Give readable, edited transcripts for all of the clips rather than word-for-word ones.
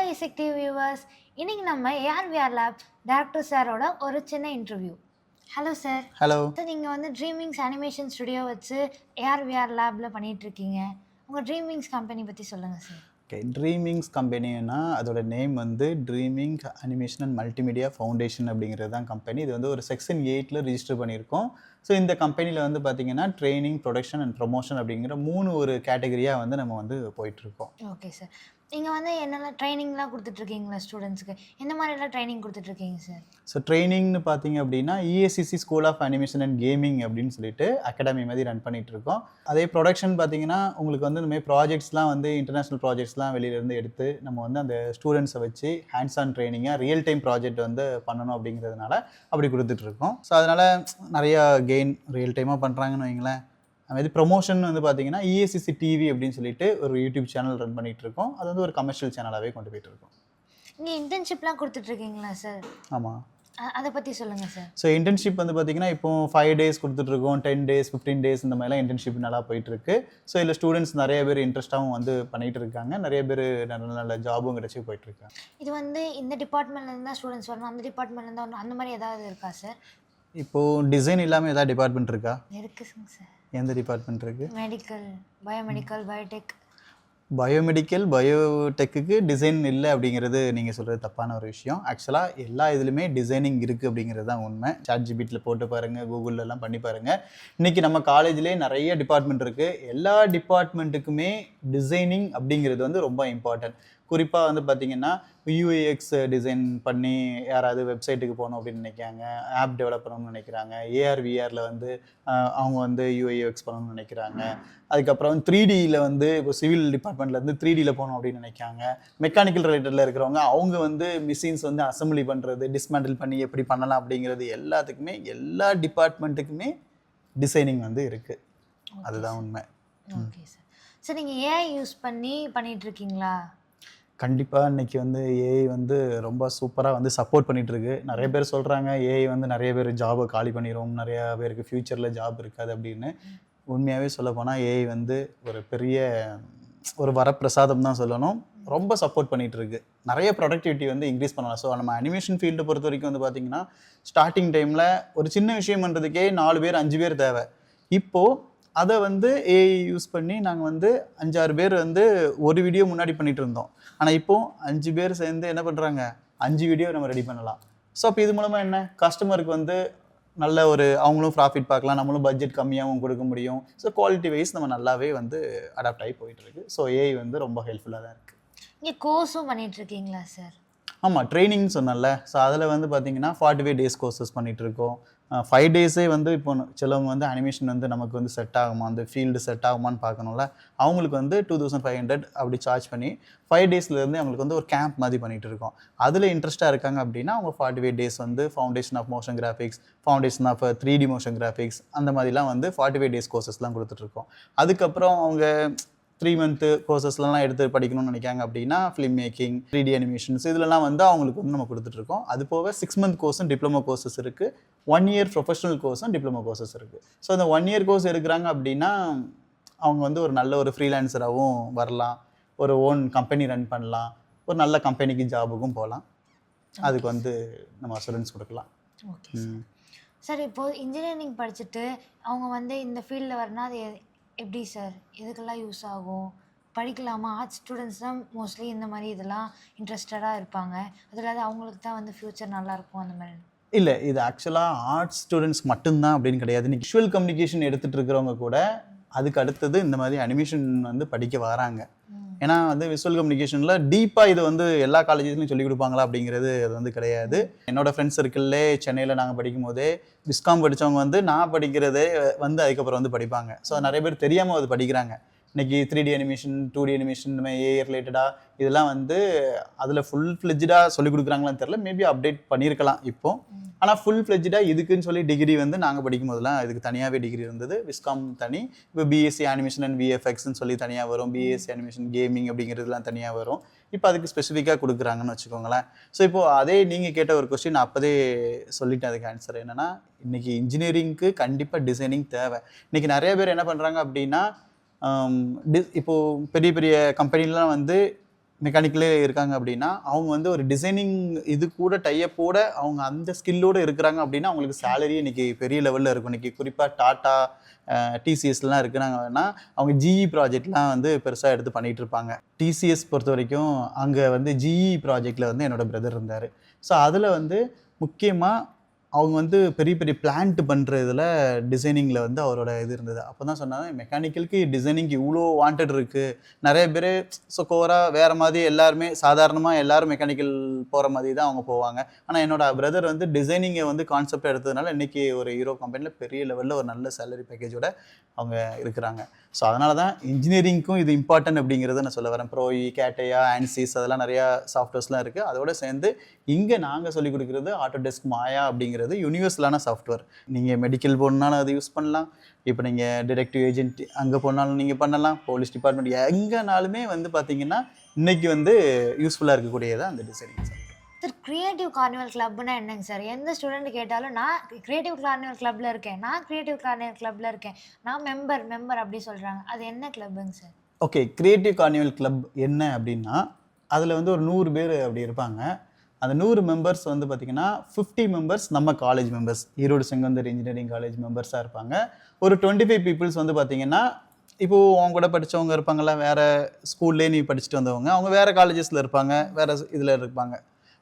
Hello இசெக்டிவ் viewers, இன்னைக்கு நம்ம AR lab director சாரோட ஒரு சின்ன interview. Hello sir. Hello. Sir, நீங்கள் வந்து ட்ரீமிங்ஸ் அனிமேஷன் ஸ்டுடியோ வச்சு ஏஆர் லேபில் பண்ணிகிட்ருக்கீங்க. உங்கள் ட்ரீமிங்ஸ் கம்பெனி பற்றி சொல்லுங்கள் சார். ஓகே, ட்ரீமிங்ஸ் கம்பெனின்னா அதோட நேம் வந்து dreaming animation and multimedia foundation அப்படிங்கிறது தான் கம்பெனி. இது வந்து ஒரு செக்ஷன் 8 ரிஜிஸ்டர் பண்ணியிருக்கோம். ஸோ இந்த கம்பெனியில் வந்து பார்த்திங்கன்னா ட்ரைனிங், ப்ரொடக்ஷன் அண்ட் ப்ரொமோஷன் அப்படிங்கிற 3 ஒரு கேட்டகரியாக வந்து நம்ம வந்து போயிட்டுருக்கோம். Okay sir. நீங்கள் வந்து என்னெல்லாம் ட்ரைனிங்லாம் கொடுத்துட்ருக்கீங்களா ஸ்டூடெண்ட்ஸ்க்கு? எந்த மாதிரிலாம் ட்ரைனிங் கொடுத்துட்ருக்கீங்க சார்? ஸோ ட்ரைனிங்னு பார்த்தீங்க அப்படின்னா ESCC school of animation and gaming அப்படின்னு சொல்லிட்டு அகாடமி மாதிரி ரன் பண்ணிகிட்டு இருக்கோம். அதே ப்ரொடக்ஷன் பார்த்தீங்கன்னா உங்களுக்கு வந்து இந்த மாதிரி ப்ராஜெக்ட்ஸ்லாம் வந்து இன்டர்நேஷ்னல் ப்ராஜெக்ட்ஸ்லாம் வெளியிலேருந்து எடுத்து நம்ம வந்து அந்த ஸ்டூடெண்ட்ஸை வச்சு ஹேண்ட்ஸ் ஆன் ட்ரைனிங்காக ரியல் டைம் ப்ராஜெக்ட் வந்து பண்ணணும் அப்படிங்கிறதுனால அப்படி கொடுத்துட்ருக்கோம். ஸோ அதனால் நிறையா கெயின் ரியல் டைமாக பண்ணுறாங்கன்னு வைங்களேன். அது ப்ரொமோஷன் வந்து பார்த்தீங்கன்னா இஎஸ்சிசி டிவி அப்படின்னு சொல்லிட்டு ஒரு யூடியூப் சேனல் ரன் பண்ணிகிட்டு இருக்கோம். அது வந்து ஒரு கமர்ஷியல் சேனலாகவே கொண்டு போயிட்டு இருக்கோம். நீங்கள் இன்டர்ன்ஷிப்லாம் கொடுத்துட்ருக்கீங்களா சார்? ஆமாம். அதை பற்றி சொல்லுங்கள் சார். ஸோ இன்டர்ன்ஷிப் வந்து பார்த்தீங்கன்னா இப்போ 5 days கொடுத்துட்ருக்கோம், 10 days, 15 days இந்த மாதிரிலாம் இன்டர்ன்ஷிப் நல்லா போயிட்டுருக்கு. ஸோ இதில் ஸ்டூடெண்ட்ஸ் நிறைய பேர் இன்ட்ரெஸ்ட்டாகவும் வந்து பண்ணிகிட்டு இருக்காங்க. நிறைய பேர் நல்ல நல்ல ஜாபும் கிடச்சி போயிட்டுருக்காங்க. இது வந்து இந்த டிபார்ட்மெண்ட்லேருந்து தான் ஸ்டூடெண்ட்ஸ் வரணும், அந்த டிபார்ட்மெண்ட்லேருந்து வரணும், அந்த மாதிரி ஏதாவது இருக்கா சார்? இப்போது டிசைன் இல்லாமல் ஏதாவது டிபார்ட்மெண்ட் இருக்கா? இருக்குங்க சார். எந்த டிபார்ட்மெண்ட் இருக்குது? Medical, biomedical, biotech. பயோமெடிக்கல், பயோடெக்குக்கு டிசைன் இல்லை அப்படிங்கிறது நீங்கள் சொல்கிறது தப்பான ஒரு விஷயம். ஆக்சுவலாக எல்லா இதுலையுமே டிசைனிங் இருக்குது அப்படிங்கிறது தான் உண்மை. ChatGPTல போட்டு பாருங்கள், கூகுள்லலாம் பண்ணி பாருங்கள். இன்றைக்கி நம்ம காலேஜ்லேயே நிறைய டிபார்ட்மெண்ட் இருக்குது. எல்லா டிபார்ட்மெண்ட்டுக்குமே டிசைனிங் அப்படிங்கிறது வந்து ரொம்ப இம்பார்ட்டன்ட். குறிப்பாக வந்து பார்த்திங்கன்னா யூஏஎக்ஸ் டிசைன் பண்ணி யாராவது வெப்சைட்டுக்கு போகணும் அப்படின்னு நினைக்கிறாங்க, ஆப் டெவலப் பண்ணணும்னு நினைக்கிறாங்க, ஏஆர்-விஆரில் வந்து அவங்க வந்து யூஏஎக்ஸ் பண்ணணும்னு நினைக்கிறாங்க. அதுக்கப்புறம் 3Dயில் வந்து இப்போ சிவில் டிபார்ட்மெண்ட்லேருந்து 3Dயில் போகணும் அப்படின்னு நினைக்கிறாங்க. மெக்கானிக்கல் ரிலேட்டடில் இருக்கிறவங்க அவங்க வந்து மிஷின்ஸ் வந்து அசம்பிளி பண்ணுறது, டிஸ்மேண்டில் பண்ணி எப்படி பண்ணலாம் அப்படிங்கிறது எல்லாத்துக்குமே எல்லா டிபார்ட்மெண்ட்டுக்குமே டிசைனிங் வந்து இருக்குது. அதுதான் உண்மை. Okay sir. சார், நீங்கள் ஏஐ யூஸ் பண்ணி பண்ணிகிட்ருக்கீங்களா? கண்டிப்பாக இன்றைக்கி வந்து ஏஐ வந்து ரொம்ப சூப்பராக வந்து சப்போர்ட் பண்ணிகிட்ருக்கு. நிறைய பேர் சொல்கிறாங்க ஏஐ வந்து நிறைய பேர் ஜாபை காலி பண்ணிடும், நிறையா பேருக்கு ஃப்யூச்சரில் ஜாப் இருக்காது அப்படின்னு. உண்மையாகவே சொல்லப்போனால் ஏஐ வந்து ஒரு பெரிய ஒரு வரப்பிரசாதம் தான் சொல்லணும். ரொம்ப சப்போர்ட் பண்ணிகிட்ருக்கு. நிறைய ப்ரொடக்டிவிட்டி வந்து இன்க்ரீஸ் பண்ணலாம். ஸோ நம்ம அனிமேஷன் ஃபீல்டை பொறுத்த வரைக்கும் வந்து பார்த்திங்கன்னா ஸ்டார்டிங் டைமில் ஒரு சின்ன விஷயம் பண்ணுறதுக்கே 4 பேர் 5 பேர் தேவை. இப்போது அதை வந்து ஏஐ யூஸ் பண்ணி நாங்கள் வந்து 5-6 பேர் வந்து ஒரு வீடியோ முன்னாடி பண்ணிகிட்டு இருந்தோம். ஆனால் இப்போது 5 பேர் சேர்ந்து என்ன பண்ணுறாங்க, 5 வீடியோ நம்ம ரெடி பண்ணலாம். ஸோ அப்போ இது மூலமாக என்ன, கஸ்டமருக்கு வந்து நல்ல ஒரு அவங்களும் ப்ராஃபிட் பார்க்கலாம், நம்மளும் பட்ஜெட் கம்மியாகவும் கொடுக்க முடியும். ஸோ குவாலிட்டி வைஸ் நம்ம நல்லாவே வந்து அடாப்ட் ஆகி போயிட்டுருக்கு. ஸோ ஏஐ வந்து ரொம்ப ஹெல்ப்ஃபுல்லாக தான் இருக்குது. நீங்கள் கோர்ஸும் பண்ணிகிட்ருக்கீங்களா சார்? ஆமாம், ட்ரைனிங் சொன்னல. ஸோ அதில் வந்து பார்த்திங்கன்னா 45 days கோர்சஸ் பண்ணிகிட்ருக்கோம். 5 days வந்து இப்போ சிலவங்க வந்து அனிமேஷன் வந்து நமக்கு வந்து செட் ஆகுமா, அந்த ஃபீல்டு செட் ஆகுமான்னு பார்க்கணும்ல. அவங்களுக்கு வந்து 2500 அப்படி சார்ஜ் பண்ணி 5 daysலேருந்து அவங்களுக்கு வந்து ஒரு கேம்ப் மாதிரி பண்ணிகிட்டு இருக்கோம். அதில் இன்ட்ரெஸ்ட்டாக இருக்காங்க அப்படின்னா அவங்க 45 days வந்து foundation of motion graphics, foundation of 3D motion graphics அந்த மாதிரிலாம் வந்து 45 days கோர்சஸ்லாம் கொடுத்துட்ருக்கோம். அதுக்கப்புறம் அவங்க 3 month கோர்சஸ்லாம் எடுத்து படிக்கணும்னு நினைக்காங்க அப்படின்னா ஃபிலிம் மேக்கிங், 3D அனிமேஷன்ஸ் இதிலலாம் வந்து அவங்களுக்கு வந்து நம்ம கொடுத்துட்ருக்கோம். அது போக 6 month கோர்ஸும் டிப்ளமோ கோர்சஸ் இருக்குது, 1 year ப்ரொஃபஷனல் கோர்ஸும் டிப்ளமோ கோர்சஸ் இருக்குது. ஸோ அந்த 1 year கோர்ஸ் எடுக்கிறாங்க அப்படின்னா அவங்க வந்து ஒரு நல்ல ஒரு ஃப்ரீலான்சராகவும் வரலாம், ஒரு ஓன் கம்பெனி ரன் பண்ணலாம், ஒரு நல்ல கம்பெனிக்கு ஜாபுக்கும் போகலாம். அதுக்கு வந்து நம்ம அஷூரன்ஸ் கொடுக்கலாம். Okay sir. சார், இப்போது இன்ஜினியரிங் படிச்சுட்டு அவங்க வந்து இந்த ஃபீல்டில் வரனா அது எப்படி சார், எதுக்கெல்லாம் யூஸ் ஆகும்? படிக்கலாமா? ஆர்ட்ஸ் ஸ்டூடெண்ட்ஸ் தான் மோஸ்ட்லி இந்த மாதிரி இதெல்லாம் இன்ட்ரெஸ்டடாக இருப்பாங்க. அதில் அவங்களுக்கு தான் வந்து ஃப்யூச்சர் நல்லாயிருக்கும் அந்த மாதிரி. இல்லை, இது ஆக்சுவலாக ஆர்ட்ஸ் ஸ்டூடெண்ட்ஸ் மட்டும்தான் அப்படின்னு கிடையாது. இன்றைக்கி விஷுவல் கம்யூனிகேஷன் எடுத்துகிட்டு இருக்கிறவங்க கூட அதுக்கு அடுத்தது இந்த மாதிரி அனிமேஷன் வந்து படிக்க வராங்க. ஏன்னா வந்து விஷுவல் கம்யூனிகேஷனில் டீப்பாக இது வந்து எல்லா காலேஜஸ்லையும் சொல்லிக் கொடுப்பாங்களா அப்படிங்கிறது அது வந்து கிடையாது. என்னோடய ஃப்ரெண்ட்ஸ் சர்க்கிள்லே சென்னையில் நாங்கள் படிக்கும் போதே விஸ்காம் படித்தவங்க வந்து நான் படிக்கிறதே வந்து அதுக்கப்புறம் வந்து படிப்பாங்க. ஸோ நிறைய பேர் தெரியாமல் அது படிக்கிறாங்க. இன்றைக்கி 3D அனிமேஷன், 2D அனிமேஷன் இந்த மாதிரி ஏஐ ரிலேட்டடாக இதெல்லாம் வந்து அதில் ஃபுல் ஃப்ளெஜ்டாக சொல்லிக் கொடுக்குறாங்களான்னு தெரில. மேபி அப்டேட் பண்ணியிருக்கலாம் இப்போது. ஆனால் ஃபுல் ஃப்ளெஜ்டாக இதுக்குன்னு சொல்லி டிகிரி வந்து நாங்கள் படிக்கும் போதெல்லாம் இதுக்கு தனியாகவே டிகிரி இருந்தது. விஸ்காம் தனி, இப்போ பிஎஸ்சி அனிமேஷன் அண்ட் விஎஃப்எக்ஸ்ன்னு சொல்லி தனியாக வரும், பிஎஸ்சி அனிமேஷன் கேமிங் அப்படிங்கிறதுலாம் தனியாக வரும். இப்போ அதுக்கு ஸ்பெசிஃபிக்காக கொடுக்குறாங்கன்னு வச்சுக்கோங்களேன். ஸோ இப்போது அதே நீங்கள் கேட்ட ஒரு கொஸ்டின் நான் அப்போதே சொல்லிட்டேன். அதுக்கு ஆன்சர் என்னென்னா, இன்றைக்கி இன்ஜினியரிங்க்கு கண்டிப்பாக டிசைனிங் தேவை. இன்றைக்கி நிறைய பேர் என்ன பண்ணுறாங்க அப்படின்னா இப்போது பெரிய பெரிய கம்பெனிலாம் வந்து மெக்கானிக்கலே இருக்காங்க அப்படின்னா அவங்க வந்து ஒரு டிசைனிங் இது கூட டைப்போட அவங்க அந்த ஸ்கில்லோடு இருக்கிறாங்க அப்படின்னா அவங்களுக்கு சேலரி இன்னைக்கு பெரிய லெவலில் இருக்கும். இன்னைக்கு குறிப்பாக டாட்டா டிசிஎஸ்லாம் இருக்குனாங்கன்னா அவங்க ஜிஇ ப்ராஜெக்ட்லாம் வந்து பெருசாக எடுத்து பண்ணிகிட்டு இருப்பாங்க. டிசிஎஸ் பொறுத்த வரைக்கும் அங்கே வந்து ஜிஇ ப்ராஜெக்டில் வந்து என்னோட பிரதர் இருந்தார். ஸோ அதில் வந்து முக்கியமாக அவங்க வந்து பெரிய பெரிய பிளான்ட் பண்ணுறதுல டிசைனிங்கில் வந்து அவரோட இது இருந்தது. அப்போ தான் சொன்னாங்க மெக்கானிக்கலுக்கு டிசைனிங்க்கு இவ்வளோ வாண்டட் இருக்குது. நிறைய பேர் கோராக வேறு மாதிரி எல்லாருமே சாதாரணமாக எல்லோரும் மெக்கானிக்கல் போகிற மாதிரி தான் அவங்க போவாங்க. ஆனால் என்னோட பிரதர் வந்து டிசைனிங்கை வந்து கான்செப்ட் எடுத்ததுனால இன்றைக்கி ஒரு ஹீரோ கம்பெனியில் பெரிய லெவலில் ஒரு நல்ல சேலரி பேக்கேஜோட அவங்க இருக்கிறாங்க. ஸோ அதனால தான் இன்ஜினியரிங்க்கும் இது இம்பார்ட்டன்ட் அப்படிங்கிறத நான் சொல்ல வரேன். ப்ரோஇ, கேட்டையா, ஆன்சிஸ் அதெல்லாம் நிறையா சாஃப்ட்வேர்ஸ்லாம் இருக்குது. அதோடு சேர்ந்து இங்கே நாங்கள் சொல்லிக் கொடுக்குறது ஆட்டோடெஸ்க் மாயா அப்படிங்கிறது யூனிவர்சலான சாஃப்ட்வேர். நீங்கள் மெடிக்கல் போகணுன்னாலும் அதை யூஸ் பண்ணலாம். இப்போ நீங்கள் டிடெக்டிவ் ஏஜென்ட் அங்கே போனாலும் நீங்கள் பண்ணலாம். போலீஸ் டிபார்ட்மெண்ட் எங்கேனாலுமே வந்து பார்த்தீங்கன்னா இன்றைக்கி வந்து யூஸ்ஃபுல்லாக இருக்கக்கூடியதான் அந்த designing sir. Sir creative carnival கிளப்னா என்னங்க சார்? எந்த ஸ்டூடெண்ட் கேட்டாலும் நான் கிரியேட்டிவ் கார்னிவல் கிளப்பில் இருக்கேன், நான் கிரியேட்டிவ் கார்னிவல் கிளப்பில் இருக்கேன், நான் மெம்பர் அப்படி சொல்கிறாங்க. அது என்ன கிளப்புங்க sir? Okay, creative carnival club என்ன அப்படின்னா அதில் வந்து ஒரு 100 பேர் அப்படி இருப்பாங்க. அந்த 100 மெம்பர்ஸ் வந்து பார்த்திங்கன்னா 50 மெம்பர்ஸ் நம்ம college members, Erode Sengunthar engineering college மெம்பர்ஸாக இருப்பாங்க. ஒரு 25 பீப்புள்ஸ் வந்து பார்த்திங்கன்னா இப்போது அவங்க கூட படித்தவங்க இருப்பாங்கள்ல, வேறு ஸ்கூல்லே நீ படிச்சுட்டு வந்தவங்க, அவங்க வேறு காலேஜஸில் இருப்பாங்க, வேறு இதில் இருப்பாங்க.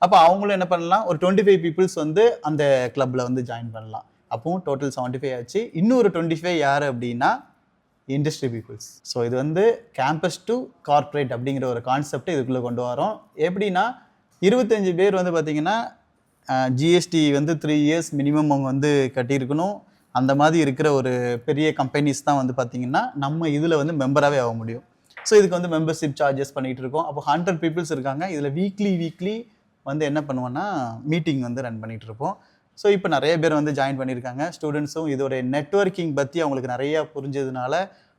அப்போ அவங்களும் என்ன பண்ணலாம், ஒரு 25 பீப்புள்ஸ் வந்து அந்த கிளப்பில் வந்து ஜாயின் பண்ணலாம். அப்போவும் டோட்டல் 75 ஆச்சு. இன்னொரு 25 யார் அப்படின்னா இண்டஸ்ட்ரி பீப்புள்ஸ். ஸோ இது வந்து கேம்பஸ் டு கார்ப்பரேட் அப்படிங்கிற ஒரு கான்செப்ட் இதுக்குள்ளே கொண்டு வரோம். எப்படின்னா 25 பேர் வந்து பார்த்திங்கன்னா ஜிஎஸ்டி வந்து 3 இயர்ஸ் மினிமம் அவங்க வந்து கட்டியிருக்கணும். அந்த மாதிரி இருக்கிற ஒரு பெரிய கம்பெனிஸ் தான் வந்து பார்த்திங்கன்னா நம்ம இதில் வந்து மெம்பராகவே ஆக முடியும். ஸோ இதுக்கு வந்து மெம்பர்ஷிப் சார்ஜஸ் பண்ணிகிட்டு இருக்கோம். அப்போ 100 பீப்புள்ஸ் இருக்காங்க. இதில் வீக்லி வந்து என்ன பண்ணுவோன்னா மீட்டிங் வந்து ரன் பண்ணிகிட்டு இருப்போம். ஸோ இப்போ நிறைய பேர் வந்து ஜாயின் பண்ணியிருக்காங்க. ஸ்டூடெண்ட்ஸும் இதோட நெட்வொர்க்கிங் பற்றி அவங்களுக்கு நிறையா புரிஞ்சதுனால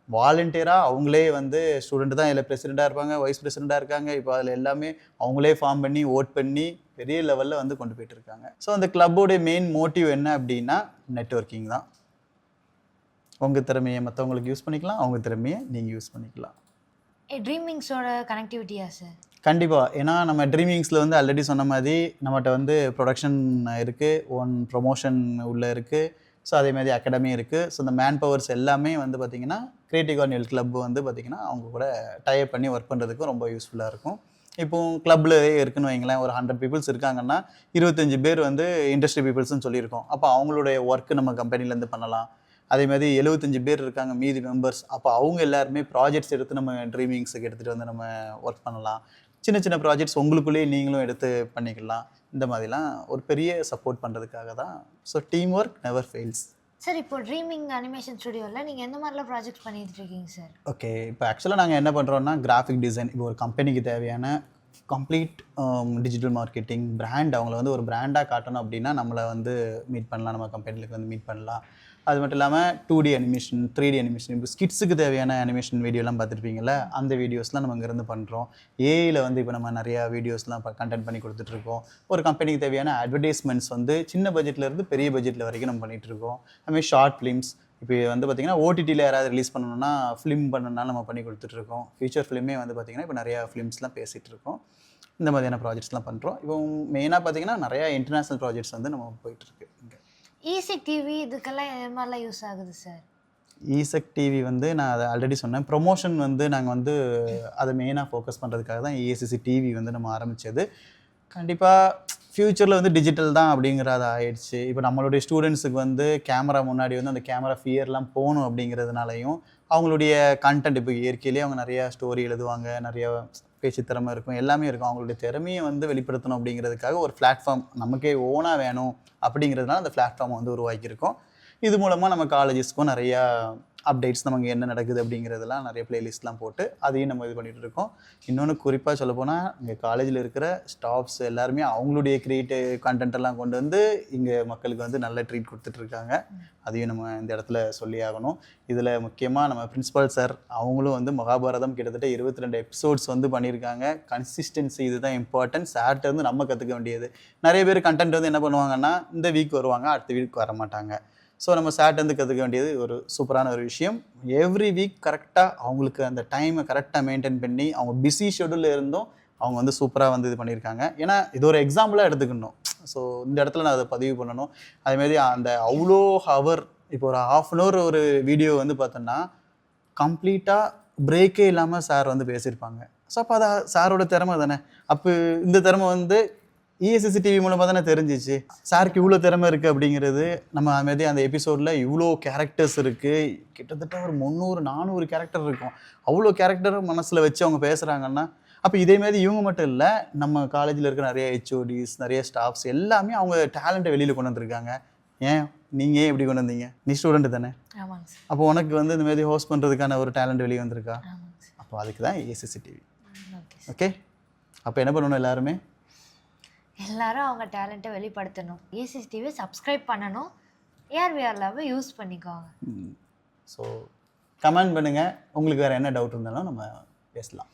வாலண்டியராக அவங்களே வந்து ஸ்டூடெண்ட் தான் இதில் பிரசிடெண்ட்டாக இருப்பாங்க, வைஸ் பிரசிடெண்ட்டாக இருக்காங்க. இப்போ அதில் எல்லாமே அவங்களே ஃபார்ம் பண்ணி ஓட் பண்ணி பெரிய லெவலில் வந்து கொண்டு போயிட்டு இருக்காங்க. ஸோ அந்த கிளப்போடைய மெயின் மோட்டிவ் என்ன அப்படின்னா நெட்வொர்க்கிங் தான். உங்கள் திறமையை மற்றவங்களுக்கு யூஸ் பண்ணிக்கலாம், அவங்க திறமையை நீங்கள் யூஸ் பண்ணிக்கலாம். ட்ரீமிங்ஸோட கனெக்டிவிட்டியா சார்? கண்டிப்பாக. ஏன்னா நம்ம ட்ரீமிங்ஸில் வந்து ஆல்ரெடி சொன்ன மாதிரி நம்மகிட்ட வந்து ப்ரொடக்ஷன் இருக்குது, ஒன் ப்ரொமோஷன் உள்ளே இருக்குது. ஸோ அதேமாதிரி அகாடமி இருக்குது. ஸோ இந்த மேன் பவர்ஸ் எல்லாமே வந்து பார்த்திங்கன்னா கிரியேட்டிவ் கார்னிவல் கிளப் வந்து பார்த்திங்கன்னா அவங்க கூட டைப் பண்ணி ஒர்க் பண்ணுறதுக்கும் ரொம்ப யூஸ்ஃபுல்லாக இருக்கும். இப்போது கிளப்பில் இருக்குன்னு வைங்களேன், ஒரு 100 பீப்புள்ஸ் இருக்காங்கன்னா 25 பேர் வந்து இண்டஸ்ட்ரி பீப்புள்ஸ்னு சொல்லியிருக்கோம். அப்போ அவங்களுடைய ஒர்க்கு நம்ம கம்பெனிலேருந்து பண்ணலாம். அதேமாதிரி 75 பேர் இருக்காங்க மீதி மெம்பர்ஸ். அப்போ அவங்க எல்லாருமே ப்ராஜெக்ட்ஸ் எடுத்து நம்ம ட்ரீமிங்ஸுக்கு எடுத்துகிட்டு வந்து நம்ம ஒர்க் பண்ணலாம். சின்ன சின்ன ப்ராஜெக்ட்ஸ் உங்களுக்குள்ளேயே நீங்களும் எடுத்து பண்ணிக்கலாம். இந்த மாதிரிலாம் ஒரு பெரிய சப்போர்ட் பண்ணுறதுக்காக தான். So team work never fails. Sir இப்போ ட்ரீமிங் அனிமேஷன் ஸ்டுடியோவில் நீங்கள் எந்த மாதிரிலாம் ப்ராஜெக்ட் பண்ணிட்டு இருக்கீங்க சார்? ஓகே, இப்போ ஆக்சுவலாக நாங்கள் என்ன பண்ணுறோன்னா கிராஃபிக் டிசைன். இப்போ ஒரு கம்பெனிக்கு தேவையான கம்ப்ளீட் டிஜிட்டல் மார்க்கெட்டிங் பிராண்ட், அவங்கள வந்து ஒரு பிராண்டாக காட்டணும் அப்படின்னா நம்மளை வந்து மீட் பண்ணலாம், நம்ம கம்பெனிலுக்கு வந்து மீட் பண்ணலாம். அது மட்டும் இல்லாமல் 2D அனிமேஷன், 3D அனிமேஷன், இப்போ ஸ்கிட்ஸுக்கு தேவையான அனிமேஷன் வீடியோலாம் பார்த்துருப்பீங்களா, அந்த வீடியோஸ்லாம் நம்ம இங்கேருந்து பண்ணுறோம். ஏஐயில் வந்து இப்போ நம்ம நிறையா வீடியோஸ்லாம் கண்டென்ட் பண்ணி கொடுத்துட்ருக்கோம். ஒரு கம்பெனிக்கு தேவையான அட்வர்டைஸ்மெண்ட்ஸ் வந்து சின்ன பட்ஜெட்லேருந்து பெரிய பட்ஜெட்டில் வரைக்கும் நம்ம பண்ணிகிட்ருக்கோம். அதுமாதிரி ஷார்ட் ஃபிலிம்ஸ், இப்போ வந்து பார்த்திங்கன்னா ஓடிடியில் யாராவது ரிலீஸ் பண்ணணும்னா ஃபிலிம் பண்ணணுனாலும் நம்ம பண்ணி கொடுத்துட்ருக்கோம். ஃபியூச்சர் ஃபிலிமே வந்து பார்த்திங்கன்னா இப்போ நிறையா ஃபிலிம்ஸ்லாம் பேசிகிட்டு இருக்கோம். இந்த மாதிரியான ப்ராஜெக்ட்ஸ்லாம் பண்ணுறோம். இப்போ மெயினாக பார்த்திங்கன்னா நிறையா இன்டர்நேஷ்னல் ப்ராஜெக்ட்ஸ் வந்து நம்ம போயிட்டுருக்கு. இங்கே ஈசெக் டிவி இதுக்கெல்லாம் எது மாதிரிலாம் யூஸ் ஆகுது சார்? ஈசெக் டிவி வந்து நான் அதை ஆல்ரெடி சொன்னேன். ப்ரொமோஷன் வந்து நாங்கள் வந்து அதை மெயினாக ஃபோக்கஸ் பண்ணுறதுக்காக தான் ஏசிசி டிவி வந்து நம்ம ஆரம்பித்தது. கண்டிப்பாக ஃப்யூச்சரில் வந்து டிஜிட்டல் தான் அப்படிங்கிறது ஆயிடுச்சு. இப்போ நம்மளுடைய ஸ்டூடெண்ட்ஸுக்கு வந்து கேமரா முன்னாடி வந்து அந்த கேமரா ஃபியர்லாம் போகணும் அப்படிங்கிறதுனாலையும் அவங்களுடைய கண்டென்ட் இப்போ இயற்கையிலேயே அவங்க நிறையா ஸ்டோரி எழுதுவாங்க, நிறையா பேச்சு திறமை இருக்கும், எல்லாமே இருக்கும். அவங்களுடைய திறமையை வந்து வெளிப்படுத்தணும் அப்படிங்கிறதுக்காக ஒரு பிளாட்ஃபார்ம் நமக்கே ஓனாக வேணும் அப்படிங்கிறதுனால அந்த பிளாட்ஃபார்மை வந்து உருவாக்கியிருக்கோம். இது மூலமாக நம்ம காலேஜஸ்க்கும் நிறையா அப்டேட்ஸ் நமக்கு என்ன நடக்குது அப்படிங்கிறதெல்லாம் நிறைய பிளேலிஸ்ட்லாம் போட்டு அதையும் நம்ம இது பண்ணிகிட்டு இருக்கோம். இன்னொன்று குறிப்பாக சொல்லப்போனால் இங்கே காலேஜில் இருக்கிற ஸ்டாஃப்ஸ் எல்லாருமே அவங்களுடைய கிரியேட்டிவ் கண்டென்ட்டெல்லாம் கொண்டு வந்து இங்கே மக்களுக்கு வந்து நல்ல ட்ரீட் கொடுத்துட்ருக்காங்க. அதையும் நம்ம இந்த இடத்துல சொல்லி ஆகணும். இதில் முக்கியமாக நம்ம பிரின்ஸிபல் சார் அவங்களும் வந்து மகாபாரதம் கிட்டத்தட்ட 22 எபிசோட்ஸ் வந்து பண்ணியிருக்காங்க. கன்சிஸ்டன்சி இதுதான் இம்பார்ட்டன்ட். சார்ட்ட வந்து நம்ம கற்றுக்க வேண்டியது. நிறைய பேர் கண்டென்ட் வந்து என்ன பண்ணுவாங்கன்னா இந்த வீக் வருவாங்க, அடுத்த வீக் வர மாட்டாங்க. ஸோ நம்ம சார்ட்டேருந்து கற்றுக்க வேண்டியது ஒரு சூப்பரான ஒரு விஷயம். எவ்ரி வீக் கரெக்டாக அவங்களுக்கு அந்த டைமை கரெக்டாக மெயின்டைன் பண்ணி அவங்க பிஸி ஷெடியூலில் இருந்தும் அவங்க வந்து சூப்பராக வந்து இது பண்ணியிருக்காங்க. ஏன்னா இது ஒரு எக்ஸாம்பிளாக எடுத்துக்கணும். ஸோ இந்த இடத்துல நான் அதை பதிவு பண்ணணும். அதேமாரி அந்த அவ்வளோ ஹவர் இப்போ ஒரு 1/2 அன் ஹவர் ஒரு வீடியோ வந்து பார்த்தோன்னா கம்ப்ளீட்டாக பிரேக்கே இல்லாமல் சார் வந்து பேசியிருப்பாங்க. ஸோ அப்போ அது சாரோட திறமை தானே. அப்போ இந்த திறமை வந்து இஎஸ்எஸ்சி டிவி மூலமாக தானே தெரிஞ்சிச்சு. சாருக்கு இவ்வளோ திறமை இருக்குது அப்படிங்கிறது. நம்ம அதுமாரி அந்த எபிசோடில் இவ்வளோ கேரக்டர்ஸ் இருக்குது, கிட்டத்தட்ட ஒரு 300-400 கேரக்டர் இருக்கும். அவ்வளோ கேரக்டர் மனசில் வச்சு அவங்க பேசுகிறாங்கன்னா அப்போ இதேமாரி இவங்க மட்டும் இல்லை, நம்ம காலேஜில் இருக்கிற நிறைய ஹெச்ஓடிஸ், நிறைய ஸ்டாஃப்ஸ் எல்லாமே அவங்க டேலண்ட்டை வெளியில் கொண்டு வந்திருக்காங்க. ஏன் நீங்கள் எப்படி கொண்டு வந்தீங்க? நீ ஸ்டூடெண்ட் தானே. ஆமாங்க சார். அப்போ உனக்கு வந்து இந்தமாரி ஹோஸ்ட் பண்ணுறதுக்கான ஒரு டேலண்ட் வெளியே வந்திருக்கா? ஆமாங்க சார். அப்போ அதுக்கு தான் இஎஸ்எஸ்சி டிவி. Okay sir. ஓகே, அப்போ என்ன பண்ணணும் எல்லாருமே? எல்லாரும் அவங்க டேலண்ட்டை வெளிப்படுத்தணும். இஎஸ்எஸ்டிவி சப்ஸ்கிரைப் பண்ணணும். ஏஆர்விஆர் லேபை யூஸ் பண்ணிக்கோங்க. ஸோ கமெண்ட் பண்ணுங்கள். உங்களுக்கு வேறு என்ன டவுட் இருந்தாலும் நம்ம பேசலாம்.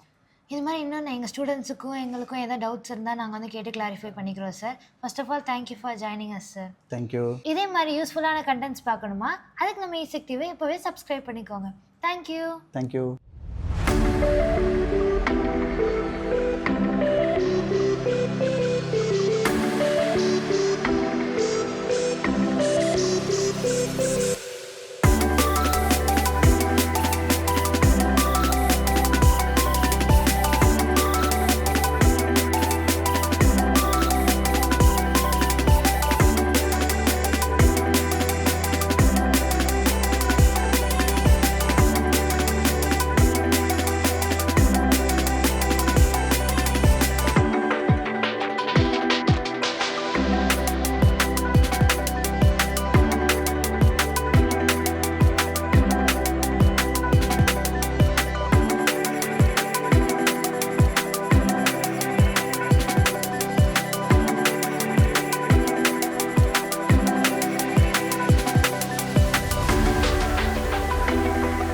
இது மாதிரி இன்னும் எங்கள் ஸ்டூடெண்ட்ஸுக்கும் எங்களுக்கும் எதாவது டவுட்ஸ் இருந்தால் நாங்கள் வந்து கேட்டு கிளாரிஃபை பண்ணிக்கிறோம் sir. First of all thank you for joining us sir. Thank you. இதே மாதிரி யூஸ்ஃபுல்லான கண்டென்ட்ஸ் பார்க்கணுமா? அதுக்கு நம்ம இசக்டிவை இப்போவே சப்ஸ்கிரைப் பண்ணிக்கோங்க. தேங்க்யூ. தேங்க்யூ.